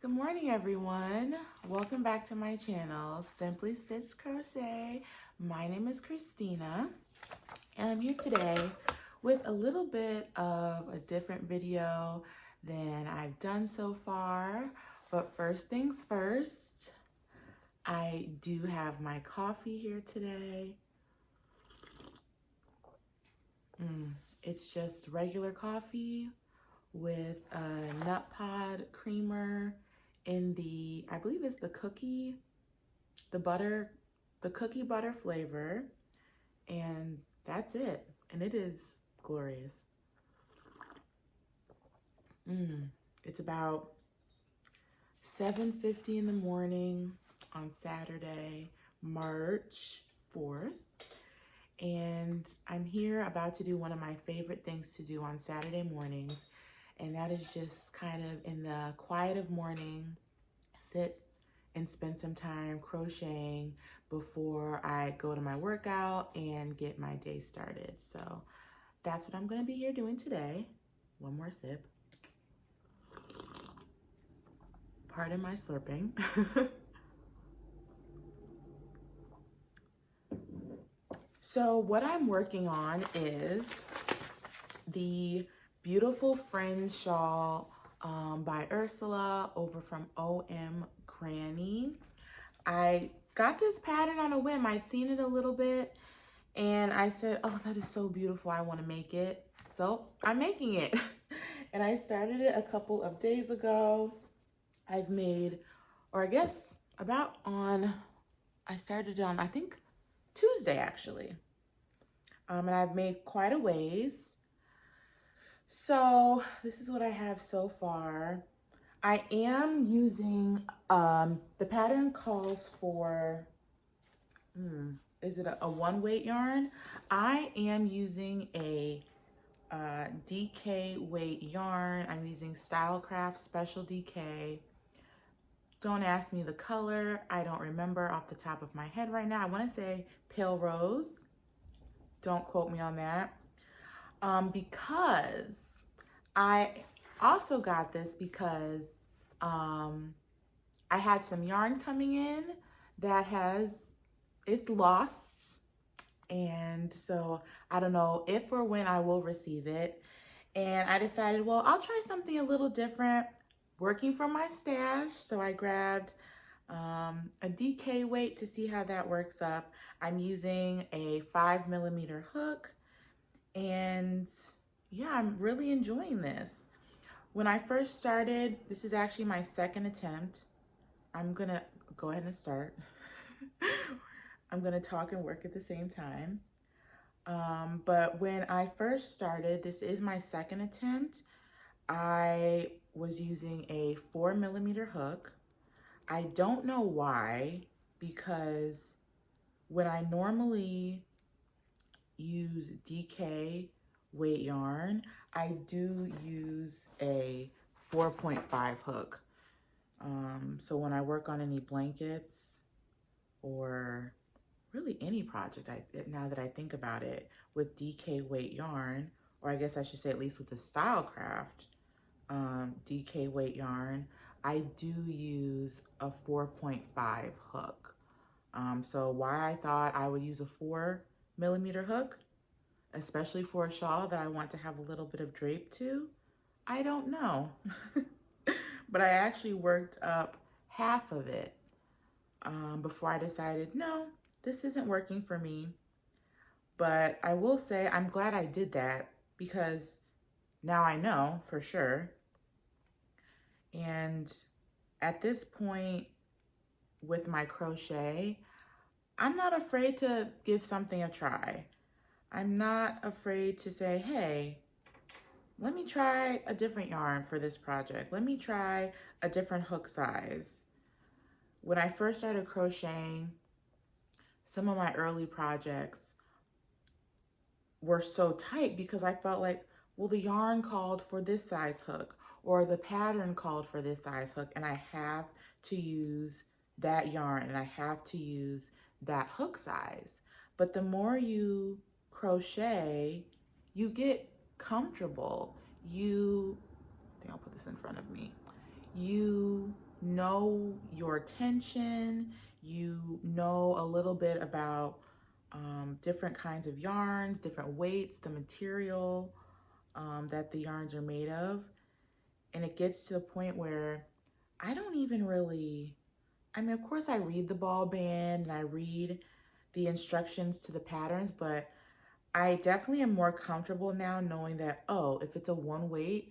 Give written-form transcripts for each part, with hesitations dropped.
Good morning, everyone. Welcome back to my channel, Simply Stitched Crochet. My name is Christina, and I'm here today with a little bit of a different video than I've done so far. But first things first, I do have my coffee here today. It's just regular coffee with a nut pod creamer in the, I believe it's the cookie butter flavor, and that's it. And it is glorious. It's about 7:50 in the morning on Saturday, March 4th. And I'm here about to do one of my favorite things to do on Saturday mornings, and that is just kind of in the quiet of morning, sit and spend some time crocheting before I go to my workout and get my day started. So that's what I'm gonna be here doing today. One more sip. Pardon my slurping. So what I'm working on is the Beautiful Friends shawl by Ursula over from OM Granny. I got this pattern on a whim. I'd seen it a little bit and I said, oh, that is so beautiful. I want to make it. So I'm making it. And I started it a couple of days ago. I've made, or I guess I started it on, I think, Tuesday actually. And I've made quite a ways. So this is what I have so far. I am using, the pattern calls for, is it a one weight yarn? I am using a DK weight yarn. I'm using Stylecraft Special DK. Don't ask me the color. I don't remember off the top of my head right now. I want to say pale rose. Don't quote me on that. Because I also got this because I had some yarn coming in that it's lost. And so I don't know if or when I will receive it. And I decided, well, I'll try something a little different, working from my stash. So I grabbed a DK weight to see how that works up. I'm using a 5mm hook, and yeah, I'm really enjoying this. When I first started, this is actually my second attempt. I'm gonna go ahead and start. I'm gonna talk and work at the same time. But when I first started, this is my second attempt. I was using a 4mm hook. I don't know why, because when I normally use DK weight yarn, I do use a 4.5 hook. So when I work on any blankets or really any project, now that I think about it, with DK weight yarn, or I guess I should say at least with the Stylecraft DK weight yarn, I do use a 4.5 hook. So why I thought I would use a 4mm hook, especially for a shawl that I want to have a little bit of drape to, I don't know. But I actually worked up half of it before I decided, no, this isn't working for me. But I will say I'm glad I did that, because now I know for sure. And at this point with my crochet, I'm not afraid to give something a try. I'm not afraid to say, hey, let me try a different yarn for this project. Let me try a different hook size. When I first started crocheting, some of my early projects were so tight because I felt like, well, the yarn called for this size hook, or the pattern called for this size hook, and I have to use that yarn and I have to use that hook size. But the more you crochet, you get comfortable. I think I'll put this in front of me. You know your tension, you know a little bit about different kinds of yarns, different weights, the material that the yarns are made of. And it gets to the point where I don't even really, I mean, of course I read the ball band and I read the instructions to the patterns, but I definitely am more comfortable now knowing that, oh, if it's a one weight,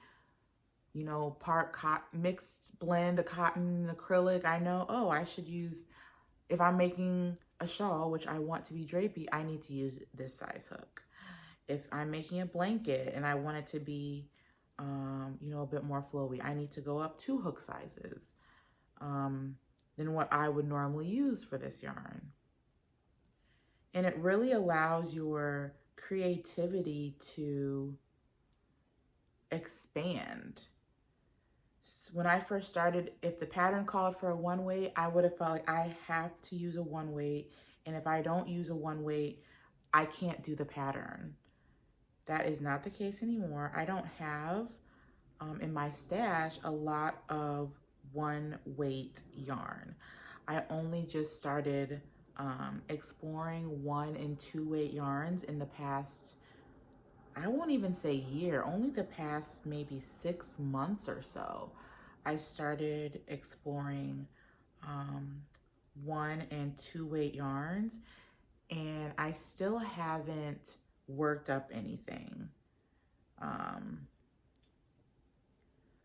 you know, part cotton, mixed blend of cotton and acrylic, I know, oh, I should use, if I'm making a shawl, which I want to be drapey, I need to use this size hook. If I'm making a blanket and I want it to be, you know, a bit more flowy, I need to go up 2 hook sizes than what I would normally use for this yarn. And it really allows your creativity to expand. When I first started, if the pattern called for a one weight, I would have felt like I have to use a one weight. And if I don't use a one weight, I can't do the pattern. That is not the case anymore. I don't have in my stash a lot of one weight yarn. I only just started exploring 1 and 2 weight yarns in the past, I won't even say year, only the past maybe 6 months or so. I started exploring 1 and 2 weight yarns, and I still haven't worked up anything.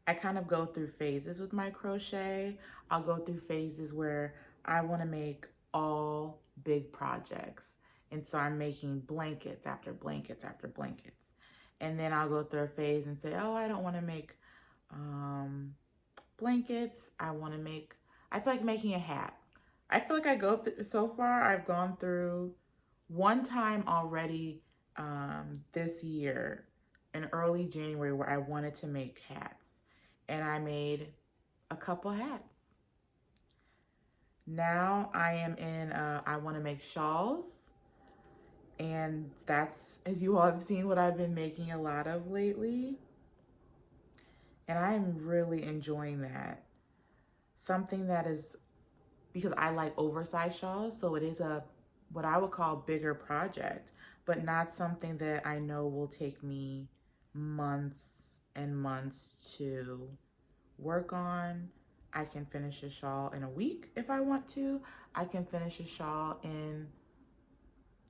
I kind of go through phases with my crochet. I'll go through phases where I want to make all big projects. And so I'm making blankets after blankets after blankets. And then I'll go through a phase and say, oh, I don't want to make blankets. I feel like making a hat. I feel like so far I've gone through one time already this year in early January where I wanted to make hats. And I made a couple hats. Now I am in, I want to make shawls. And that's, as you all have seen, what I've been making a lot of lately. And I'm really enjoying that. Something that is, because I like oversized shawls, so it is what I would call bigger project, but not something that I know will take me months and months to work on. I can finish a shawl in a week if I want to. I can finish a shawl in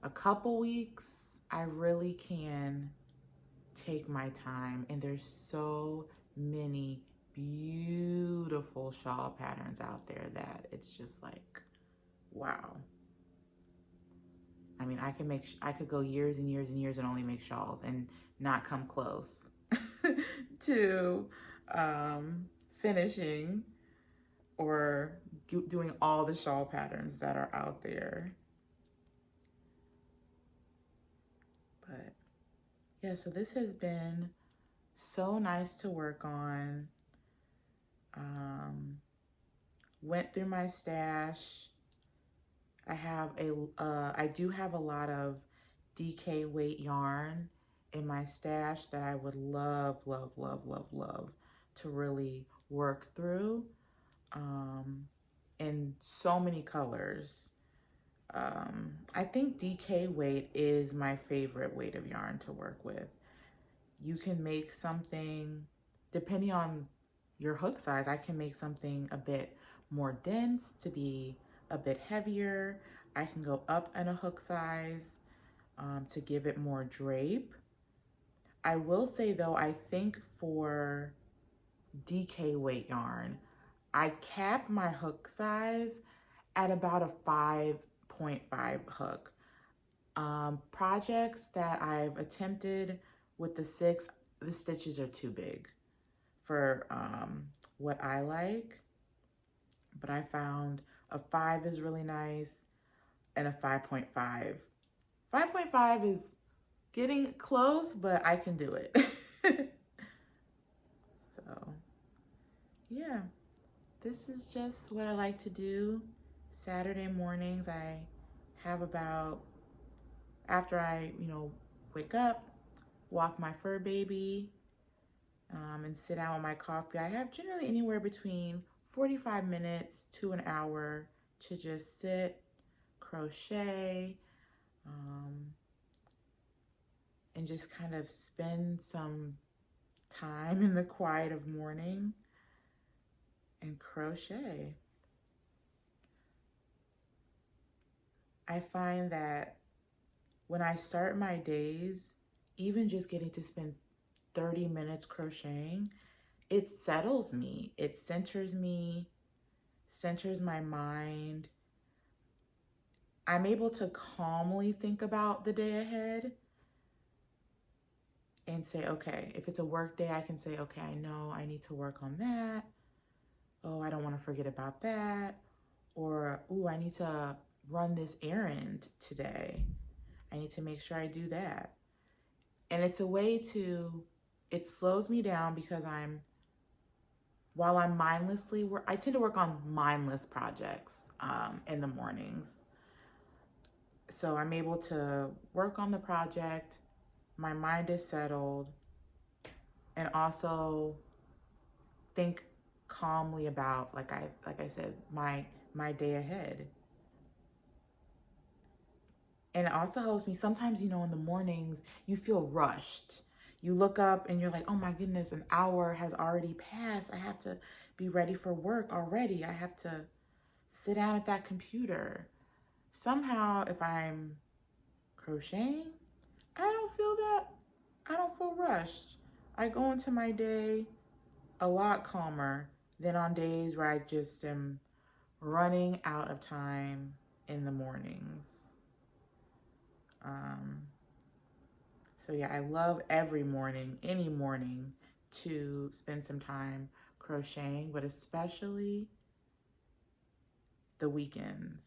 a couple weeks. I really can take my time, and there's so many beautiful shawl patterns out there that it's just like, wow. I mean, I could go years and years and years and only make shawls and not come close to finishing or doing all the shawl patterns that are out there. But yeah, so this has been so nice to work on. Went through my stash. I do have a lot of DK weight yarn in my stash that I would love, love, love, love, love to really work through in so many colors. I think DK weight is my favorite weight of yarn to work with. You can make something, depending on your hook size, I can make something a bit more dense to be a bit heavier. I can go up in a hook size to give it more drape. I will say though, I think for DK weight yarn, I cap my hook size at about a 5.5 hook. Projects that I've attempted with the 6, the stitches are too big for what I like, but I found a 5 is really nice and a 5.5. 5.5 is getting close, but I can do it. So yeah, this is just what I like to do. Saturday mornings, I have about, after I, wake up, walk my fur baby, and sit down with my coffee. I have generally anywhere between 45 minutes to an hour to just sit, crochet, and just kind of spend some time in the quiet of morning and crochet. I find that when I start my days, even just getting to spend 30 minutes crocheting, it settles me. It centers me, centers my mind. I'm able to calmly think about the day ahead and say, okay, if it's a work day, I can say, okay, I know I need to work on that. Oh, I don't want to forget about that. Or, oh, I need to run this errand today. I need to make sure I do that. And it's a way to, it slows me down because while I'm mindlessly, I tend to work on mindless projects in the mornings. So I'm able to work on the project, my mind is settled, and also think calmly about, like I said, my day ahead. And it also helps me sometimes, in the mornings you feel rushed. You look up and you're like, oh my goodness, an hour has already passed. I have to be ready for work already. I have to sit down at that computer. Somehow, if I'm crocheting, I don't feel that. I don't feel rushed. I go into my day a lot calmer than on days where I just am running out of time in the mornings. So yeah, I love every morning, any morning, to spend some time crocheting, but especially the weekends.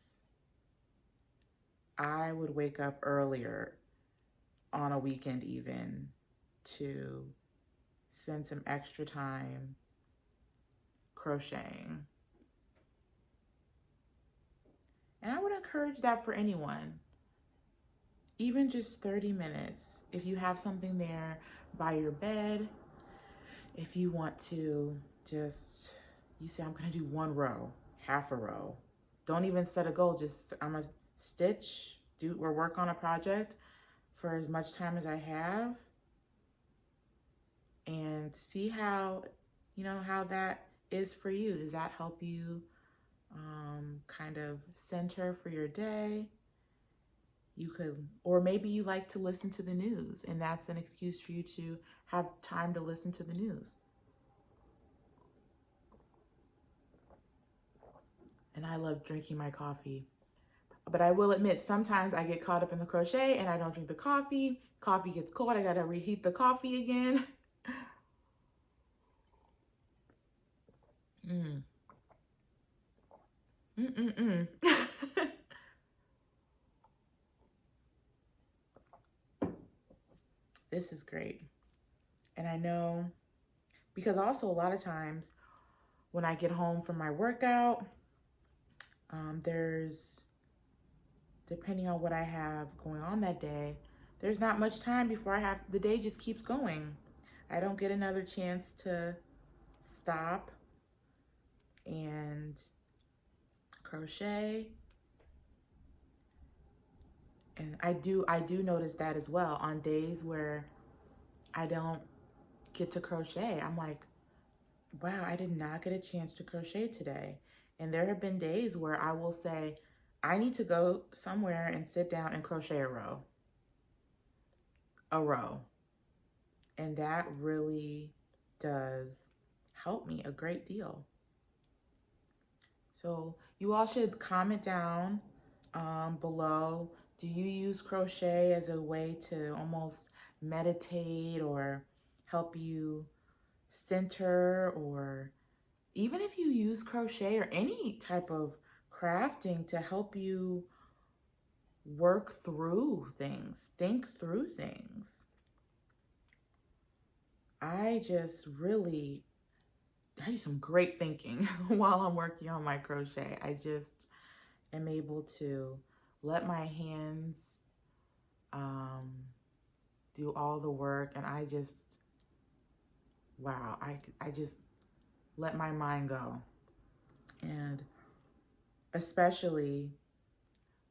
I would wake up earlier on a weekend even to spend some extra time crocheting. And I would encourage that for anyone. Even just 30 minutes. If you have something there by your bed, if you want to just, you say, I'm gonna do one row, half a row. Don't even set a goal, just I'm gonna stitch, do or work on a project for as much time as I have and see how, how that is for you. Does that help you kind of center for your day? You could, or maybe you like to listen to the news, and that's an excuse for you to have time to listen to the news. And I love drinking my coffee. But I will admit, sometimes I get caught up in the crochet and I don't drink the coffee. Coffee gets cold, I gotta reheat the coffee again. Mm. Mm-mm-mm. This is great. And I know, because also a lot of times when I get home from my workout, there's, depending on what I have going on that day, there's not much time before the day just keeps going. I don't get another chance to stop and crochet. And I do notice that as well on days where I don't get to crochet. I'm like, wow, I did not get a chance to crochet today. And there have been days where I will say, I need to go somewhere and sit down and crochet a row. And that really does help me a great deal. So you all should comment down below. Do you use crochet as a way to almost meditate or help you center? Or even if you use crochet or any type of crafting to help you work through things, think through things. I just really, I do some great thinking while I'm working on my crochet. I just am able to let my hands do all the work, and I just, wow, I just let my mind go. And especially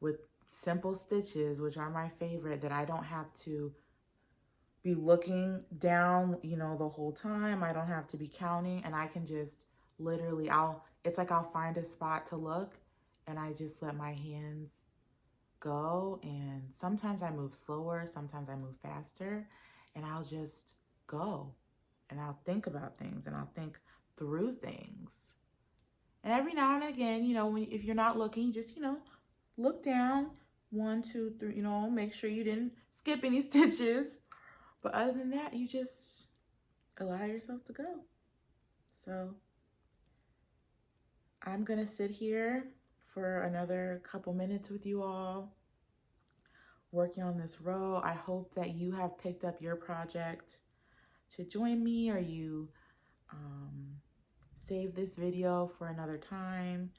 with simple stitches, which are my favorite, that I don't have to be looking down, you know, the whole time. I don't have to be counting, and I can just literally, it's like I'll find a spot to look and I just let my hands go. And sometimes I move slower, sometimes I move faster, and I'll just go and I'll think about things and I'll think through things. And every now and again, you know, if you're not looking, just, you know, look down, 1, 2, 3, you know, make sure you didn't skip any stitches. But other than that, you just allow yourself to go. So I'm gonna sit here for another couple minutes with you all, working on this row. I hope that you have picked up your project to join me, or you save this video for another time.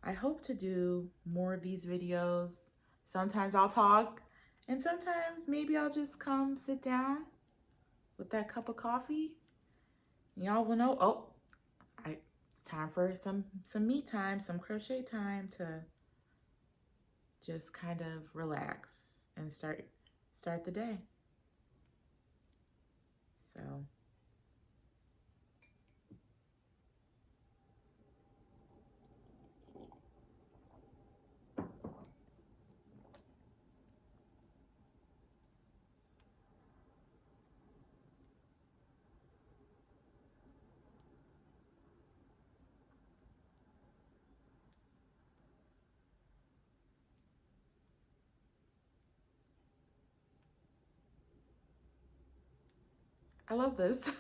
I hope to do more of these videos. Sometimes I'll talk, and sometimes maybe I'll just come sit down with that cup of coffee. Y'all will know, oh, it's time for some me time, some crochet time, to just kind of relax and start the day. So I love this.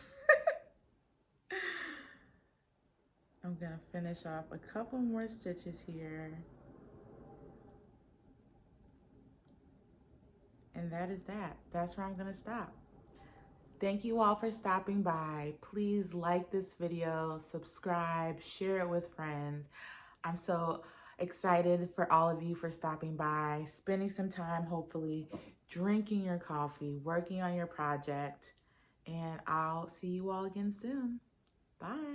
I'm gonna finish off a couple more stitches here. And that is that. That's where I'm gonna stop. Thank you all for stopping by. Please like this video, subscribe, share it with friends. I'm so excited for all of you for stopping by, spending some time, hopefully, drinking your coffee, working on your project, and I'll see you all again soon. Bye.